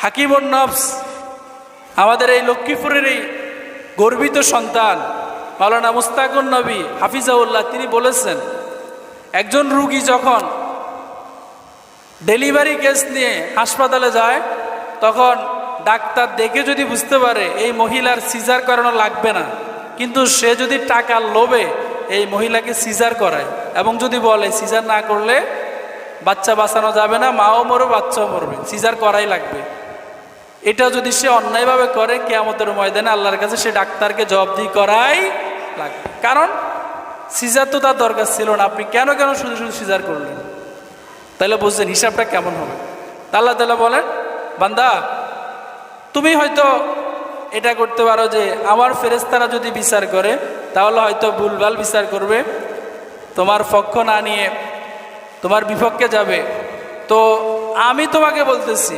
হাকিমুন নফস, আমাদের এই লক্ষ্মীপুরের এই গর্বিত সন্তান মাওলানা মুস্তাকুন নবী হাফিজাউল্লাহ, তিনি বলেছেন একজন রুগী যখন ডেলিভারি কেস নিয়ে হাসপাতালে যায়, তখন ডাক্তার দেখে যদি বুঝতে পারে এই মহিলার সিজার করানো লাগবে না, কিন্তু সে যদি টাকার লোভে এই মহিলাকে সিজার করায় এবং যদি বলে সিজার না করলে বাচ্চা বাঁচানো যাবে না, মাও মরবে বাচ্চাও মরবে, সিজার করাই লাগবে, এটা যদি সে অন্যায়ভাবে করে কিয়ামতের ময়দানে আল্লাহর কাছে সে ডাক্তারকে জবাবদিহি করাই লাগবে। কারণ সিজার তো তার দরকার ছিল না, আপনি কেন কেন শুধু শুধু সিজার করলেন? তাহলে বুঝছেন হিসাবটা কেমন হবে। আল্লাহ তাআলা বলেন, বান্দা তুমি হয়তো এটা করতে পারো যে আমার ফেরেশতারা যদি বিচার করে তাহলে হয়তো ভুলভাল বিচার করবে, তোমার পক্ষ না নিয়ে তোমার বিপক্ষে যাবে। তো আমি তোমাকে বলতেছি